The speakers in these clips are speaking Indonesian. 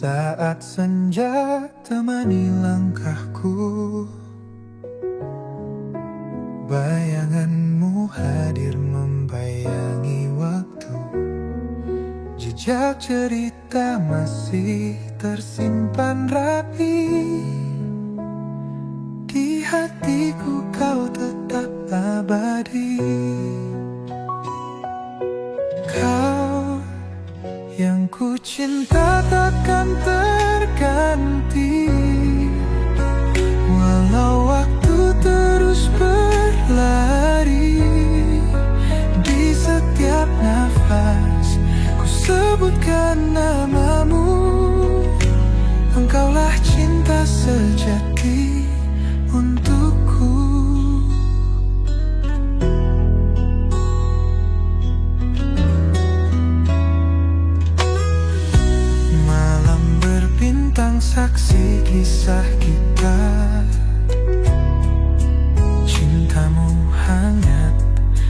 Saat senja temani langkahku, bayanganmu hadir membayangi waktu. Jejak cerita masih tersimpan rapi. Di hatiku kau tetap abadi. Kau yang ku cinta takkan terganti, walau waktu terus berlari. Di setiap nafas ku sebutkan namamu. Engkaulah cinta sejati untukku. Saksi kisah kita, cintamu hangat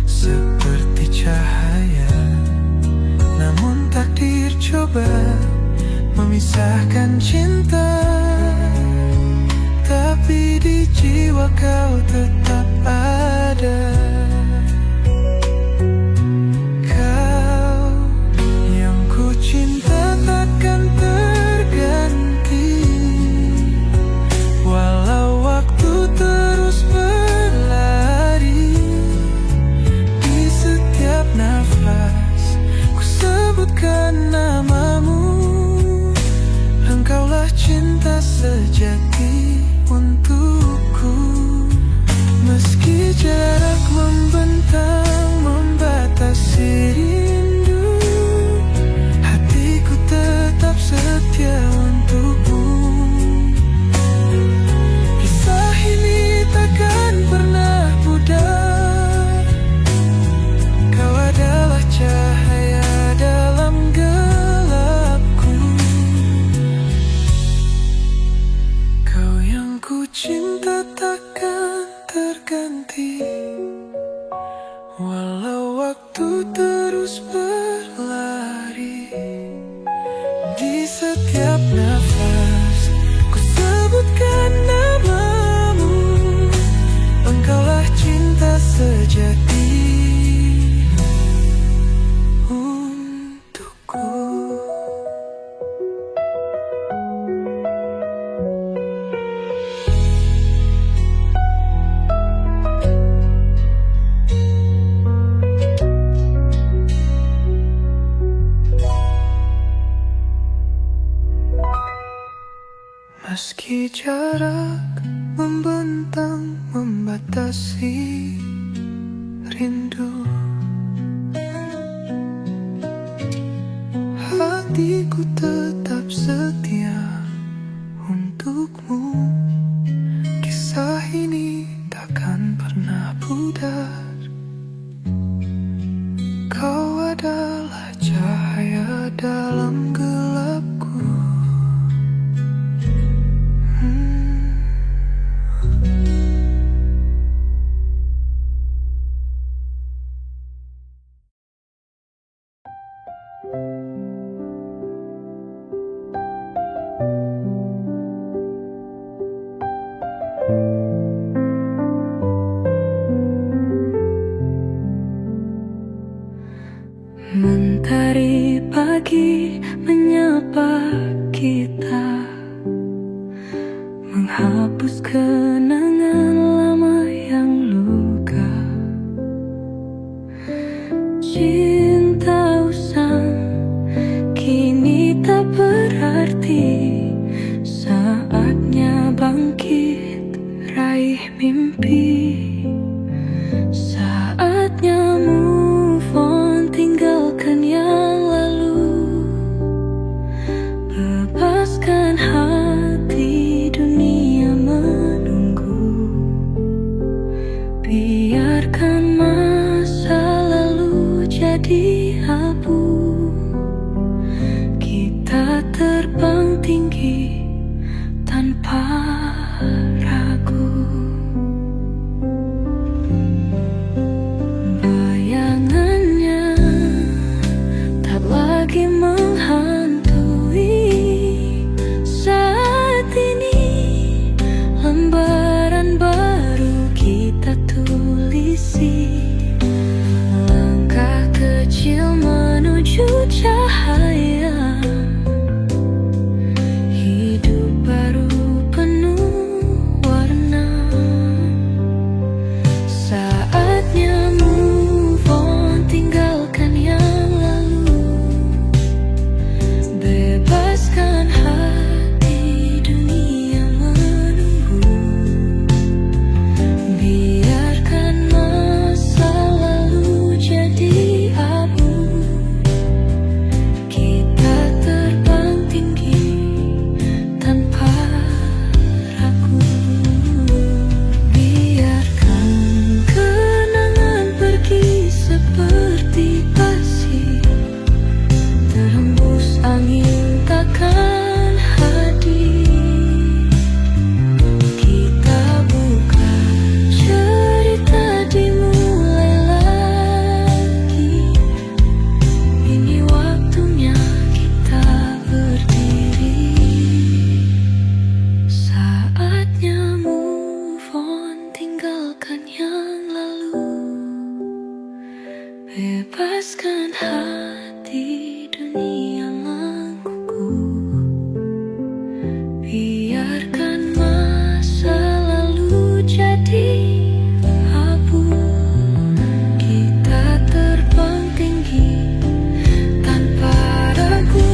seperti cahaya. Namun takdir coba memisahkan cinta, tapi di jiwa kau tetap ada. Kau yang ku cinta takkan terganti, walau waktu terus berlari. Di setiap nafas ku sebutkan namamu. Engkaulah cinta sejati untukku. Meski jarak membentang membatasi rindu, hatiku tetap setia untukmu. Takkan pernah pudar. Kau adalah cahaya dalam gelapku. Kau yang ku cinta takkan terganti, walau waktu terus berlari. Di setiap nafas ku sebutkan namamu. Engkaulah cinta sejati untukku. Meski jarak membentang membatasi rindu, hatiku tetap setia untukmu. Kisah ini takkan pernah pudar. Kau adalah cahaya dalam gelapku. Mentari pagi menyapa kita, menghapus kenangan lama yang luka. Cinta usang kini tak berarti. Saatnya bangkit raih mimpi. Saatnya move on, tinggalkan yang lalu. Bebaskan hati, dunia menunggu. Biarkan masa lalu jadi abu. Kita terbang tinggi tanpa ragu. Bayangannya tak lagi menghantui. Saat ini lembaran baru kita tulisi. Langkah kecil menuju cahaya. Hidup baru penuh warna. Saatnya move on, tinggalkan yang lalu. Bebaskan hati, dunia menunggu. Biarkan masa lalu jadi abu. Kita terbang tinggi tanpa ragu. Biarkan kenangan pergi seperti pasir. Terhembus angin takkan hadir. Kita buka cerita dimulai lagi. Ini waktunya kita berdiri. Saatnya move on, tinggalkan yang lalu. Bebaskan hati, dunia mengkuku. Biarkan masa lalu jadi abu. Kita terbang tinggi tanpa ragu.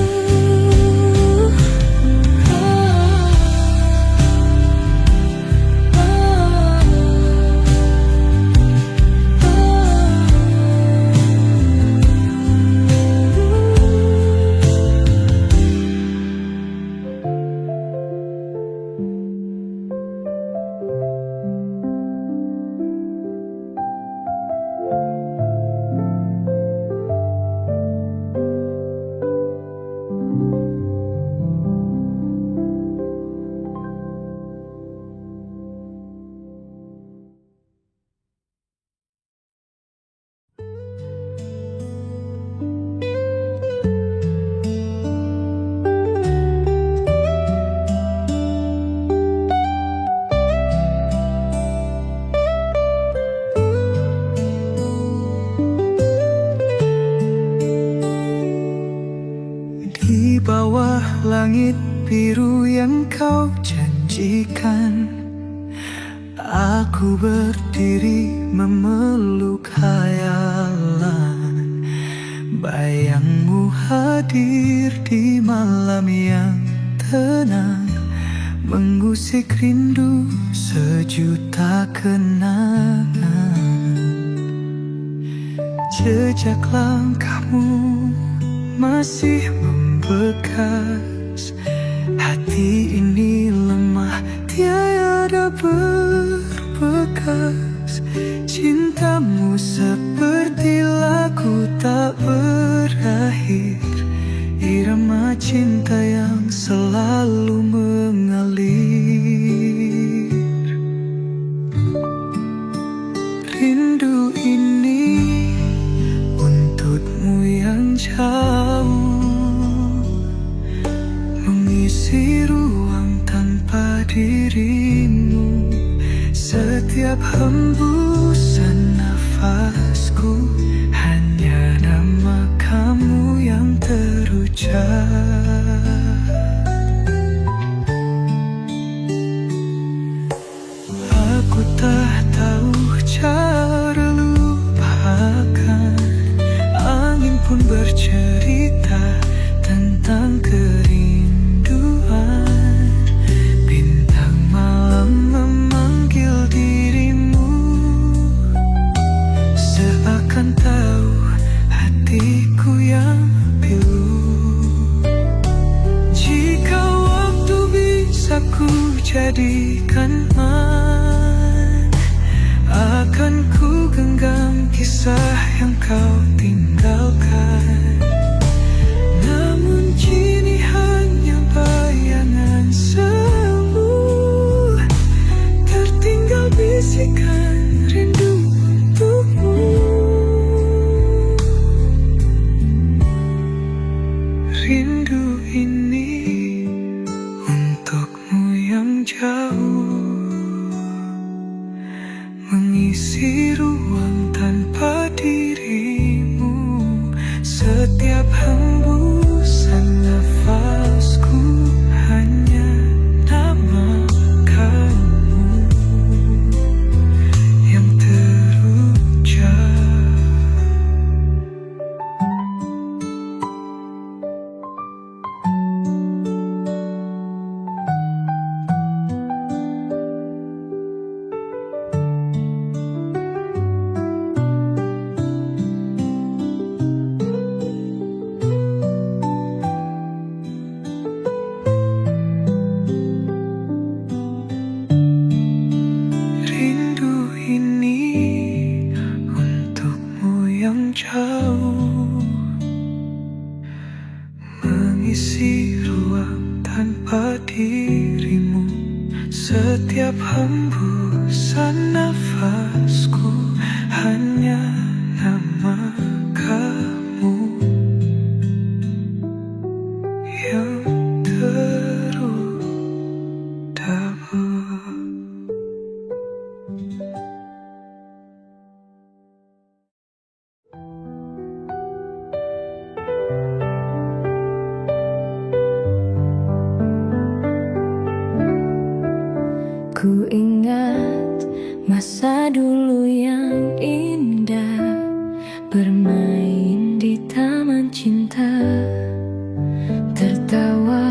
Di bawah langit biru yang kau janjikan, aku berdiri memeluk khayalan. Bayangmu hadir di malam yang tenang, mengusik rindu sejuta kenangan. Jejak langkahmu masih membekas. Hati ini lemah, tiada berbekas. Cintamu seperti lagu tak berakhir. Irama cinta yang selalu mengalir. Rindu ini untukmu yang jauh, mengisi ruang tanpa dirimu. Setiap hembusan nafasku hanya nama kamu yang terucap. Aku tak tahu cara lupakan. Angin pun bercerita tentang kerinduan. Bintang malam memanggil dirimu, seakan tahu hatiku yang pilu. Jika waktu bisa ku jadikan akan ku genggam kisah yang kau tinggalkan. Namun kini hanya bayangan semu. yang jauh, mengisi ruang tanpa dirimu. Setiap hembusan nafasku hanya nama kamu yang terucap. Rindu ini untukmu yang jauh, mengisi ruang tanpa dirimu. Setiap hembusan nafasku hanya nama kamu yang terutama. Ku ingat masa dulu yang indah, bermain di taman cinta, tertawa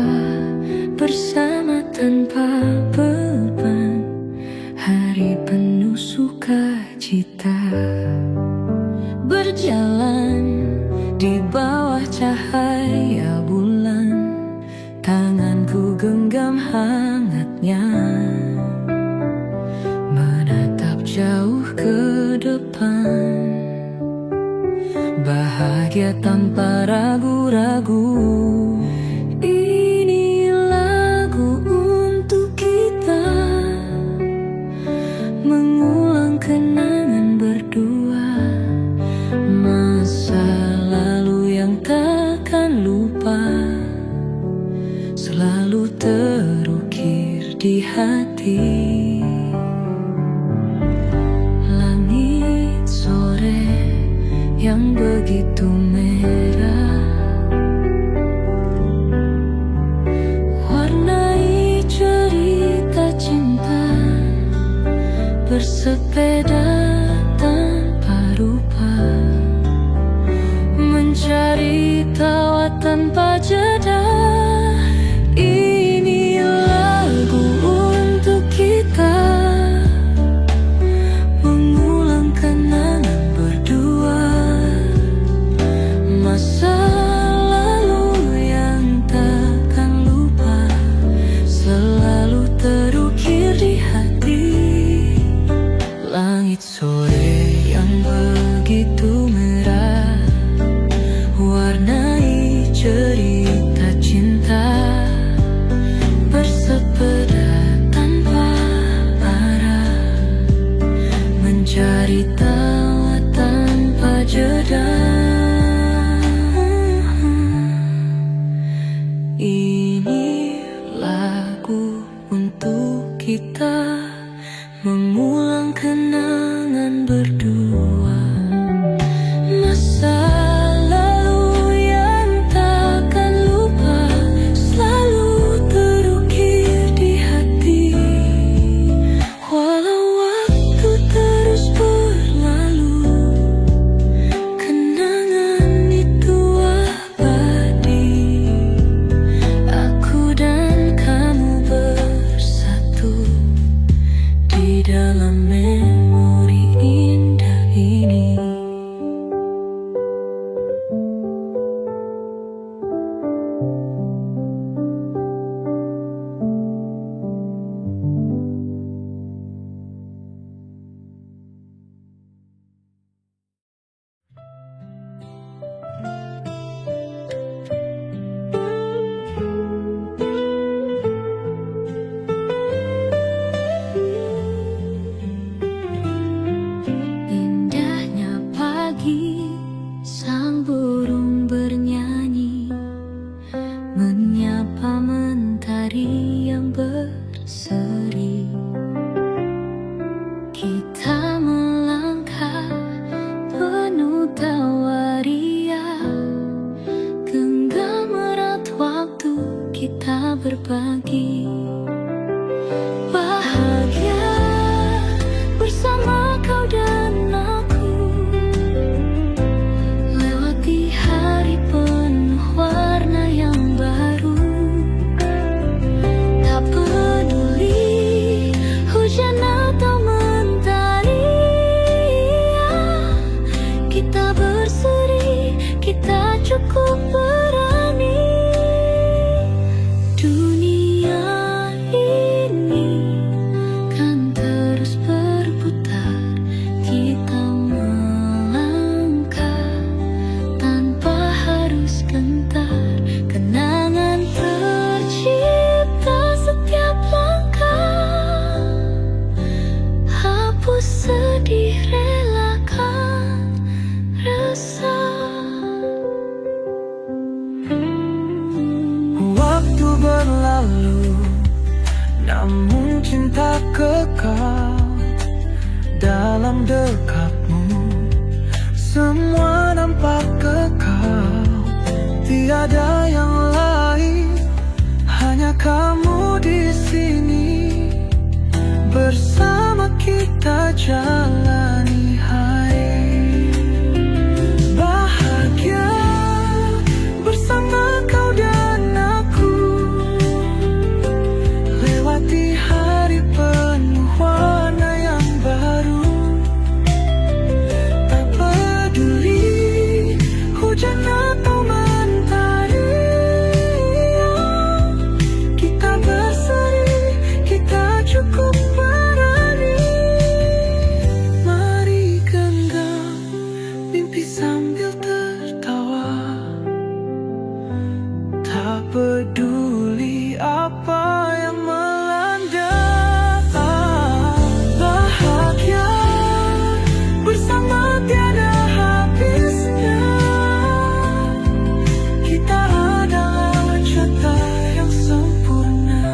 bersama tanpa beban, hari penuh sukacita. Berjalan di bawah cahaya bulan, tanganku genggam hangatnya, jauh ke depan, bahagia tanpa ragu-ragu. Ini lagu untuk kita, mengulang kenangan berdua, masa lalu yang takkan lupa, selalu terukir di hati. Yang begitu merah, warnai cerita cinta, bersepeda tanpa rupa, mencari tawa tanpa jeda. Ini lagu untuk kita, mengulang kenangan berdua, masa lalu yang takkan lupa, selalu terukir di hati. Langit sore yang begitu merah, warnai cerita cinta, bersepeda tanpa arah, mencari tawa tanpa jeda. Ini lagu untuk kita, mengulang kenangan berdua, masa lalu yang takkan lupa, selalu terukir di hati. Walau waktu terus berlalu, kenangan itu abadi. Aku dan kamu bersatu di dalam memori. bahagia bersama kau dan aku, lewati hari penuh warna yang baru. Tak peduli hujan atau mentari, kita berseri, kita cukup berani. Dunia ini kan terus berputar, kita melangkah tanpa harus gentar. Kenangan tercipta setiap langkah, hapus sedih, relakan resah. Waktu berlalu, namun cinta kekal dalam dekapmu. Semua nampak kekal, tiada yang lain, hanya kamu di sini. Bersama kita jalani hari bahagia bersama kau dan aku, lewati hari penuh warna yang baru. Tak peduli hujan atau mentari, kita berseri, kita cukup berani. Mari genggam mimpi sambil tertawa, tak peduli apa yang melanda. Bahagia bersama tiada habisnya, kita adalah cinta yang sempurna.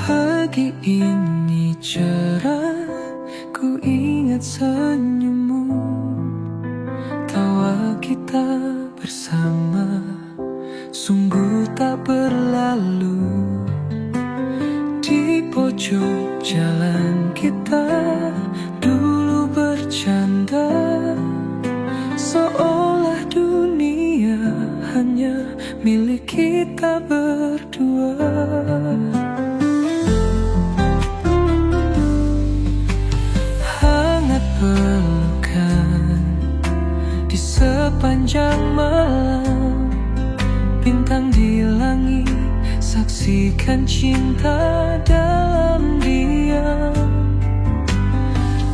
Pagi ini cerah, ku ingat senyummu, tawa kita bersama sungguh tak berlalu. Di pojok jalan kita dulu bercanda, seolah dunia hanya milik kita berdua. Hangat pelukan di sepanjang malam, bintang di langit saksikan cinta dalam diam.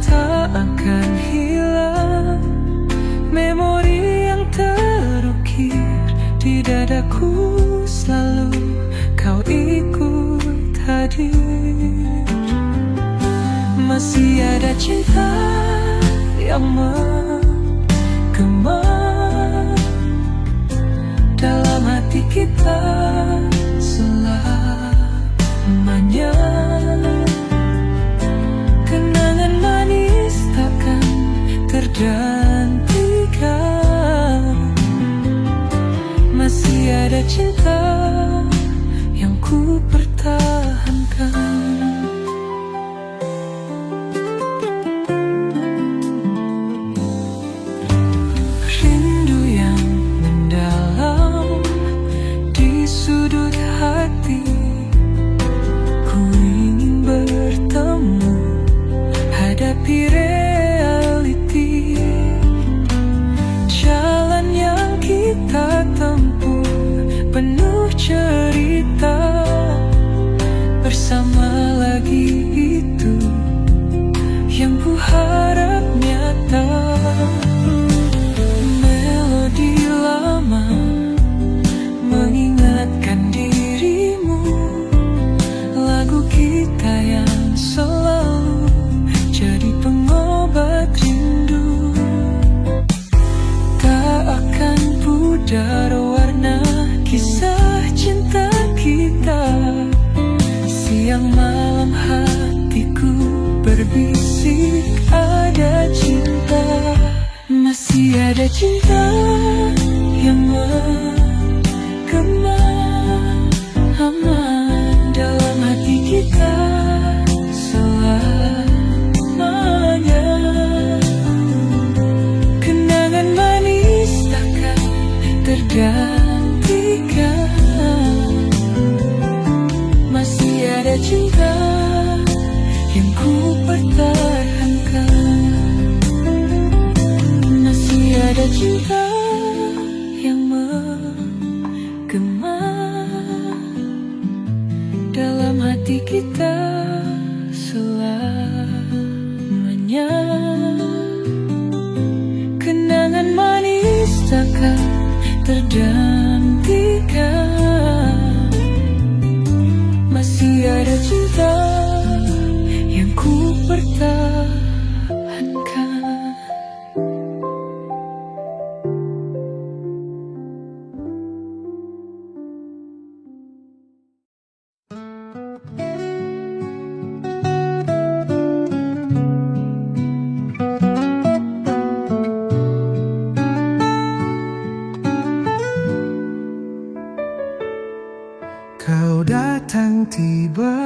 Tak akan hilang memori yang terukir di dadaku, selalu kau ikut hadir. Masih ada cinta yang menggema dalam hati kita selamanya. Kenangan manis takkan tergantikan. Masih ada cinta yang ku pertahankan. Rindu yang mendalam di sudut hati, ku ingin bertemu, hadapi realiti. Jalan yang kita tempuh penuh berbisik ada cinta. Masih ada cinta yang menggema dalam hati kita selamanya. Kenangan manis takkan tergantikan. Masih ada cinta yang ku pertahankan. Masih ada cinta yang menggema dalam hati kita selamanya. Kenangan manis takkan tergantikan. Masih ada cinta yang ku pertahankan. Kau datang tiba-tiba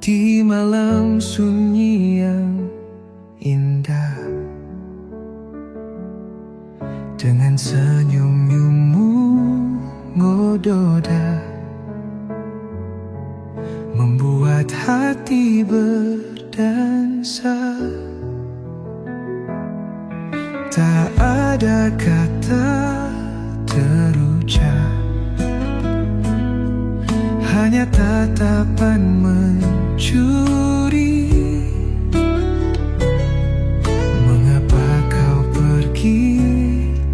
di malam sunyi yang indah. Dengan senyum-nyummu ngododa, membuat hati berdansa. Tak ada kata terucap, hanya tatapan mencuri. Mengapa kau pergi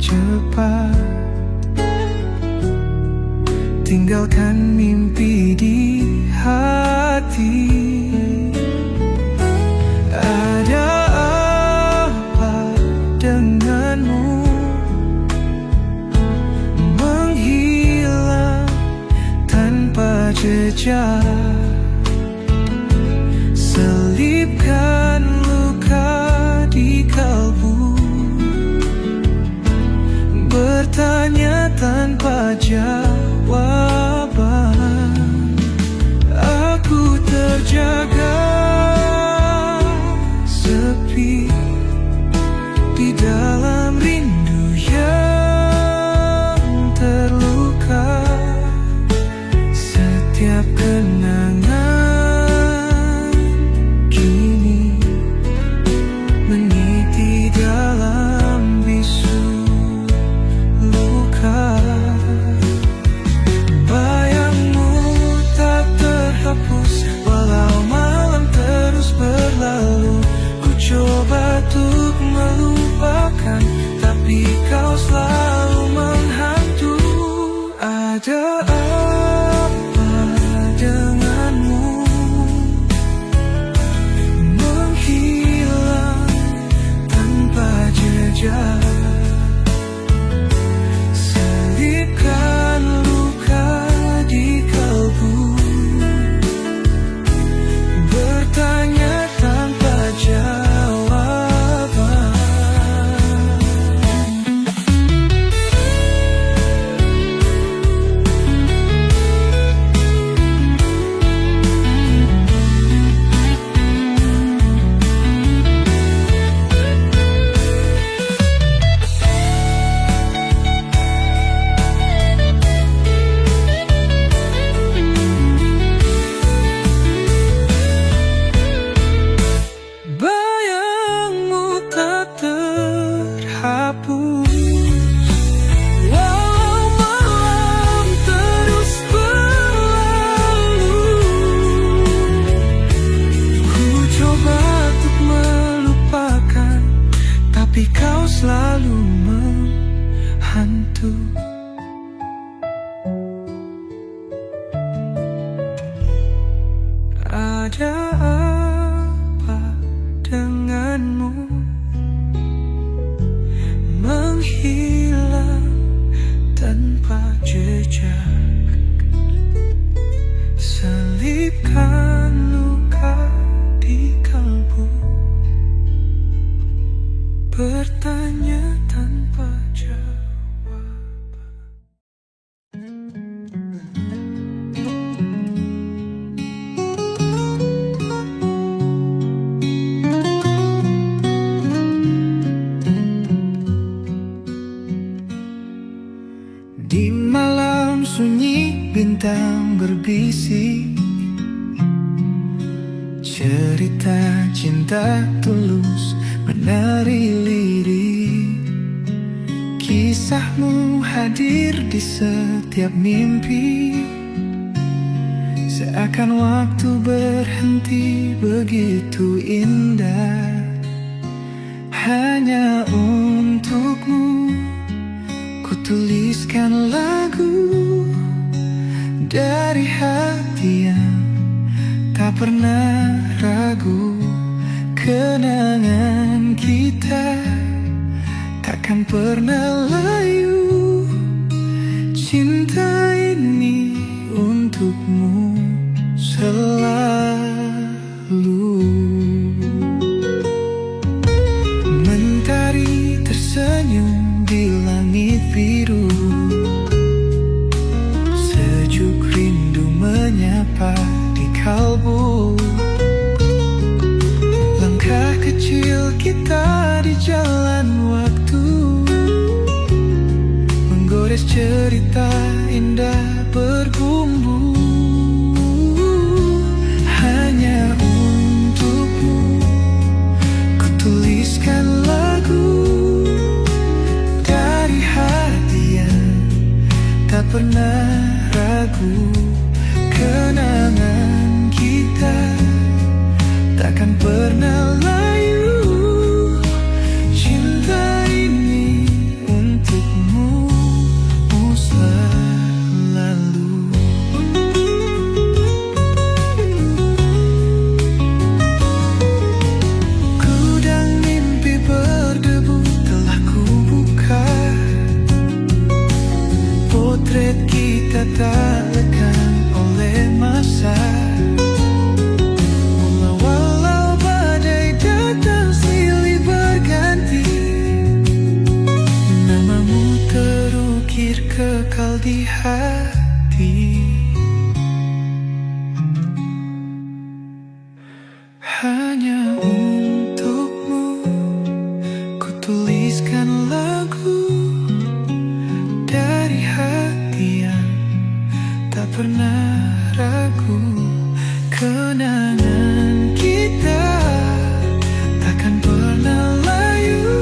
cepat, tinggalkan mimpi di hati. Ada apa denganmu, jejak? Selipkan luka di kalbu, bertanya tanpa jawaban. Aku terjaga sepi di dalam rindu yang terluka. Setiap kenangan kini meniti dalam bisu luka. Bayangmu tak terhapus walau malam terus berlalu. Ku coba untuk melupakan, tapi kau selalu menghantu. Ada selipkan luka di kalbu, bertanya tanpa jawaban. Selalu menghantu. Ada apa denganmu, menghilang tanpa jejak. sedang berbisik, cerita cinta tulus menari lirik. Kisahmu hadir di setiap mimpi, seakan waktu berhenti begitu indah. Hanya untukmu ku tuliskan lagu dari hati yang tak pernah ragu. Kenangan kita takkan pernah layu. Cinta ini untukmu selalu. Mentari tersenyum di langit biru, sejuk rindu menyapa di kalbu. Langkah kecil kita di jalan waktu, menggores cerita indah berbumbu. Hanya untukmu ku tuliskan lagu dari hati yang tak pernah ragu. Kenangan kita takkan pernah layu. Cinta ini untukmu selalu. Gudang mimpi berdebu telah kubuka, potret kita tak lekang oleh masa. Kekal di hati. Hanya untukmu ku tuliskan lagu dari hati yang tak pernah ragu. Kenangan kita takkan pernah layu.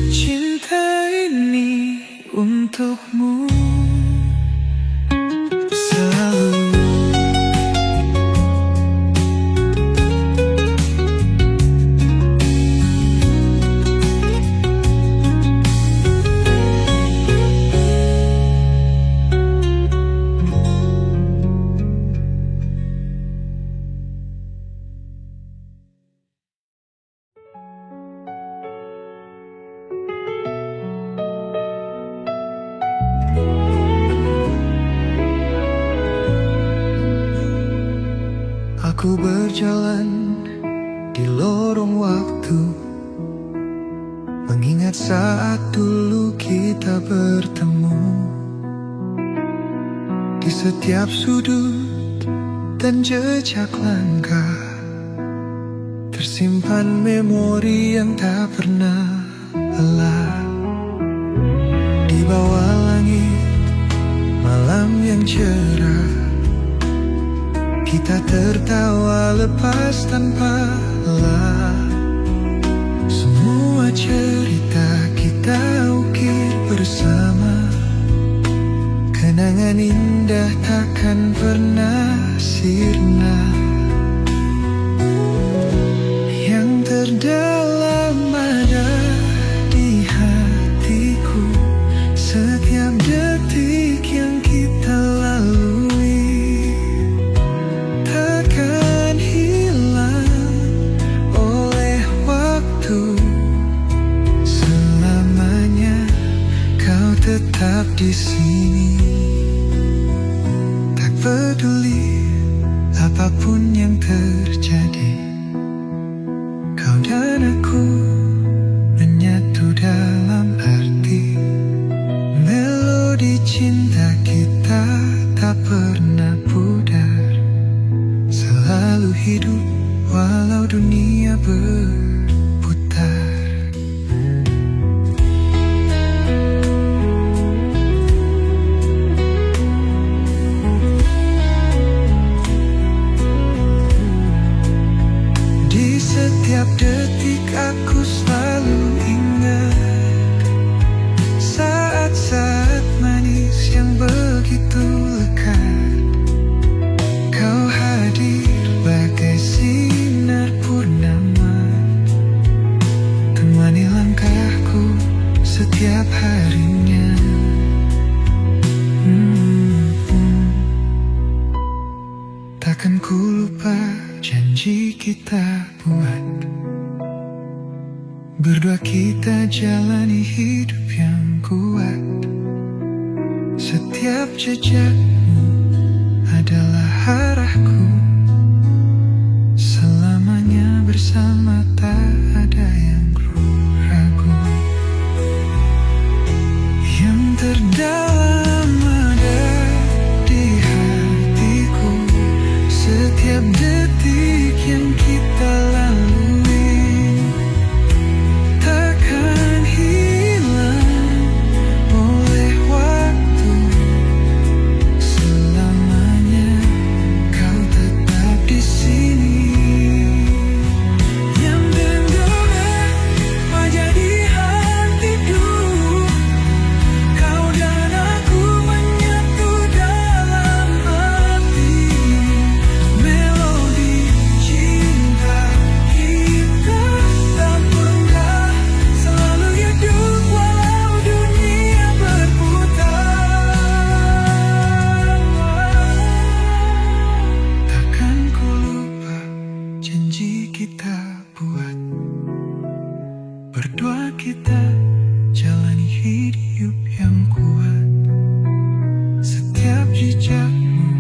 Cinta ini untukmu selalu. Aku berjalan di lorong waktu, mengingat saat dulu kita bertemu. Di setiap sudut dan jejak langkah tersimpan memori yang tak pernah lelah. Di bawah langit malam yang cerah, kita tertawa lepas tanpa lelah. Semua cerita kita ukir bersama, kenangan indah takkan pernah sirna. Yang terdalam ada di hatiku, setiap detik yang kita lalui tetap di sini. Tak peduli apapun yang terjadi, kau dan aku menyatu dalam arti melodi cinta kita tak pernah pudar, selalu hidup walau dunia berputar. Takkan ku lupa janji kita buat. Berdua kita jalani hidup yang kuat. Setiap jejakmu adalah arahku. Selamanya bersama tak ada yang ragu. Yang terdalam ada di hatiku. Setiap detik yang kita lalui takkan hilang oleh waktu. Selamanya kau tetap di sini. Yang dengannya menjadi hatiku. Kau dan aku menyatu dalam hati. Melodi cinta kita tak pernah, selalu hidup walau dunia berputar. Takkan ku lupa janji kita buat. Berdua kita jalani hidup yang kuat. Setiap jejakmu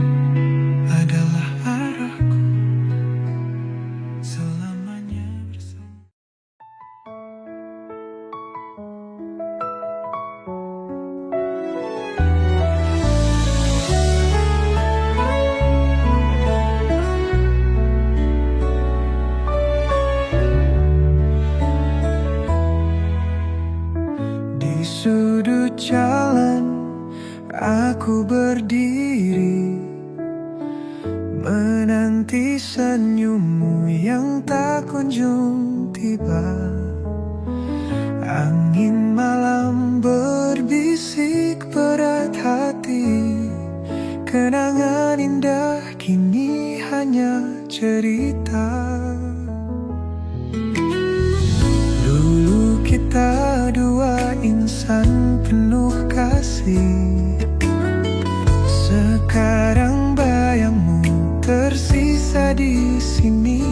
adalah arahku. Selamanya bersama. Di sudut jalan aku berdiri, menanti senyummu yang tak kunjung tiba. Angin malam berbisik berat hati. Kenangan indah kini hanya cerita. Dulu kita dua insan penuh kasih. Sekarang bayangmu tersisa di sini.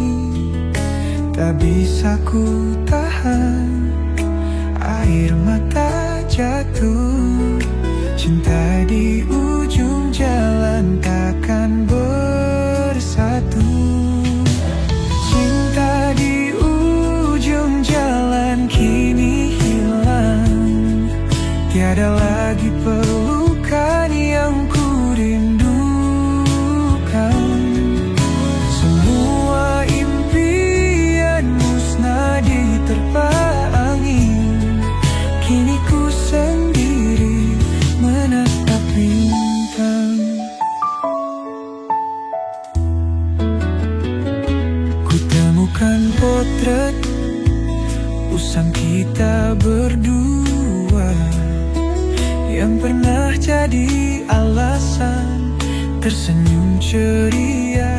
Tak bisa ku tahan, air mata jatuh. Cinta di ujung jalan takkan bersatu. Cinta di ujung jalan kini hilang. Tiada lagi pelukan yang ku rindukan. Semua impian musnah diterpa angin. Kini ku sendiri menatap bintang. Ku temukan potret usang kita berdua, yang pernah jadi alasan tersenyum ceria.